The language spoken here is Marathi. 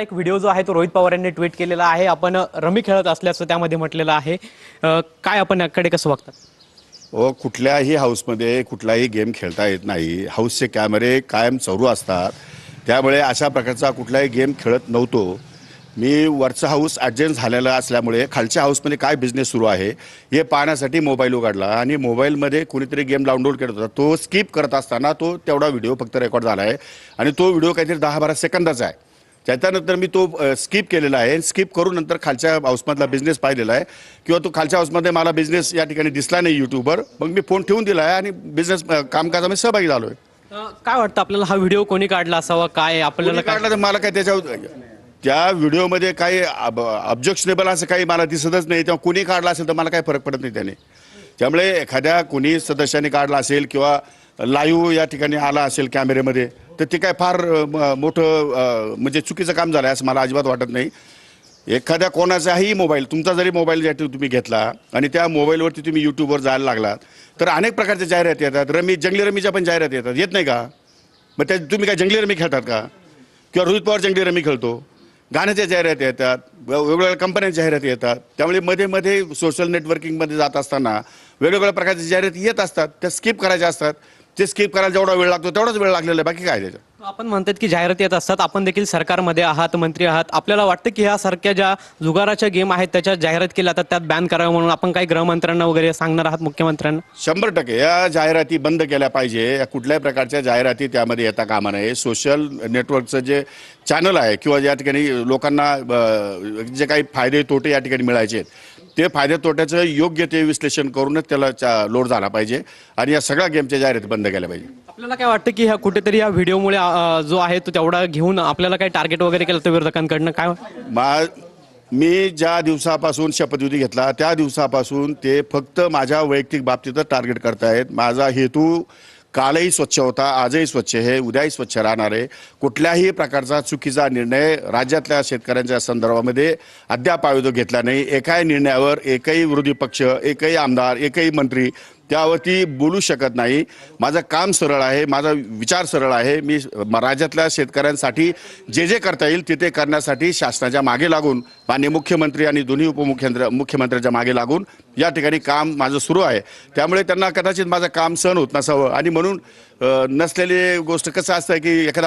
एक व्हिडिओ जो आहे तो रोहित पवार यांनी ट्विट केलेला आहे. आपण रमी खेळत असल्याचं त्यामध्ये म्हटलेलं आहे. काय आपण याकडे कसं बघतात? कुठल्याही हाऊसमध्ये कुठलाही गेम खेळता येत नाही. हाऊसचे कॅमेरे कायम चालू असतात, त्यामुळे अशा प्रकारचा कुठलाही गेम खेळत नव्हतो मी. वरचा हाऊस ॲडजस्ट झालेला असल्यामुळे खालच्या हाऊसमध्ये काय बिझनेस सुरू आहे हे पाहण्यासाठी मोबाईल उघडला आणि मोबाईलमध्ये कोणीतरी गेम डाउनलोड करत होता. तो स्किप करत असताना तो तेवढा व्हिडिओ फक्त रेकॉर्ड झाला आहे आणि तो व्हिडिओ काहीतरी 10-12 सेकंदाचा आहे. त्याच्यानंतर मी तो स्किप केलेला आहे. स्किप करून नंतर खालच्या हाऊसमधला बिझनेस पाहिलेला आहे किंवा तो खालच्या हाऊसमध्ये मला बिझनेस या ठिकाणी दिसला नाही यूट्यूबवर. मग मी फोन ठेवून दिला आहे आणि बिझनेस कामकाजामध्ये सहभागी झालो आहे. काय वाटतं आपल्याला हा व्हिडिओ कोणी काढला असावा? काय आपल्याला काढला तर मला काय त्याच्यावर त्या व्हिडिओमध्ये काही ऑब्जेक्शनेबल असं काही मला दिसतच नाही. तेव्हा कुणी काढला असेल तर मला काही फरक पडत नाही त्याने. त्यामुळे एखाद्या कुणी सदस्याने काढला असेल किंवा लाईव्ह या ठिकाणी आला असेल कॅमेरेमध्ये तर ते काय फार मोठं म्हणजे चुकीचं काम झालं आहे असं मला अजिबात वाटत नाही. एखाद्या कोणाचाही मोबाईल, तुमचा जरी मोबाईल ज्या तुम्ही घेतला आणि त्या मोबाईलवरती तुम्ही यूट्यूबवर जायला लागलात तर अनेक प्रकारच्या जाहिराती येतात. जंगली रमीच्या पण जाहिराती येत नाही का? मग त्या तुम्ही काय जंगली रमी खेळतात का? किंवा रोहित पवार जंगली रमी खेळतो? गाण्याच्या जाहिराती येतात, वेगवेगळ्या कंपन्यांच्या जाहिराती येतात. त्यामुळे मध्ये मध्ये सोशल नेटवर्किंगमध्ये जात असताना वेगवेगळ्या प्रकारच्या जाहिराती येत असतात. त्या स्किप करायच्या असतात. ते स्किप करायला जेवढा वेळ लागतो तेवढाच वेळ लागलेला आहे, बाकी काय त्याच्यात. आपण म्हणतात की जाहिराती येत असतात. आपण देखील सरकारमध्ये आहात, मंत्री आहात. आपल्याला वाटतं की ह्यासारख्या ज्या जुगाराच्या गेम आहेत त्याच्या जाहिरात केल्या जातात, त्यात बॅन करावं म्हणून आपण काही गृहमंत्र्यांना वगैरे सांगणार आहात, मुख्यमंत्र्यांना? 100% या जाहिराती बंद केल्या पाहिजे. या कुठल्याही प्रकारच्या जाहिराती त्यामध्ये येता कामा नये. सोशल नेटवर्कचं जे चॅनल आहे किंवा या ठिकाणी लोकांना जे काही फायदे तोटे या ठिकाणी मिळायचे ते फायदे तोट्याचं योग्य ते विश्लेषण करूनच त्याला लोड झाला पाहिजे आणि या सगळ्या गेमच्या जाहिराती बंद केल्या पाहिजे. आपल्याला काय वाटतं की ह्या कुठेतरी या व्हिडिओमुळे जो आहे तो तेवढा घेऊन आपल्याला काही टार्गेट वगैरे केलं तर विरोधकांकडनं काय? मी ज्या दिवसापासून शपथविधी घेतला त्या दिवसापासून ते फक्त माझ्या वैयक्तिक बाबतीतच टार्गेट करतायत. माझा हेतू कालही स्वच्छ होता, आजही स्वच्छ आहे, उद्याही स्वच्छ राहणार आहे. कुठल्याही प्रकारचा चुकीचा निर्णय राज्यातल्या शेतकऱ्यांच्या संदर्भामध्ये अद्याप आयोजक घेतला नाही. एकाही निर्णयावर एकही विरोधी पक्ष, एकही आमदार, एकही मंत्री त्यावरती बोलू शकत नाही. माझं काम सरळ आहे, माझा विचार सरळ आहे. मी राज्यातल्या शेतकऱ्यांसाठी जे जे करता येईल ते करण्यासाठी शासनाच्या मागे लागून माननीय मुख्यमंत्री आणि दोन्ही मुख्यमंत्र्यांच्या मागे लागून या ठिकाणी काम माझं सुरू आहे. त्यामुळे त्यांना कदाचित माझं काम सहन होत नसावं आणि म्हणून नसलेली गोष्ट कसं असतं की एखादा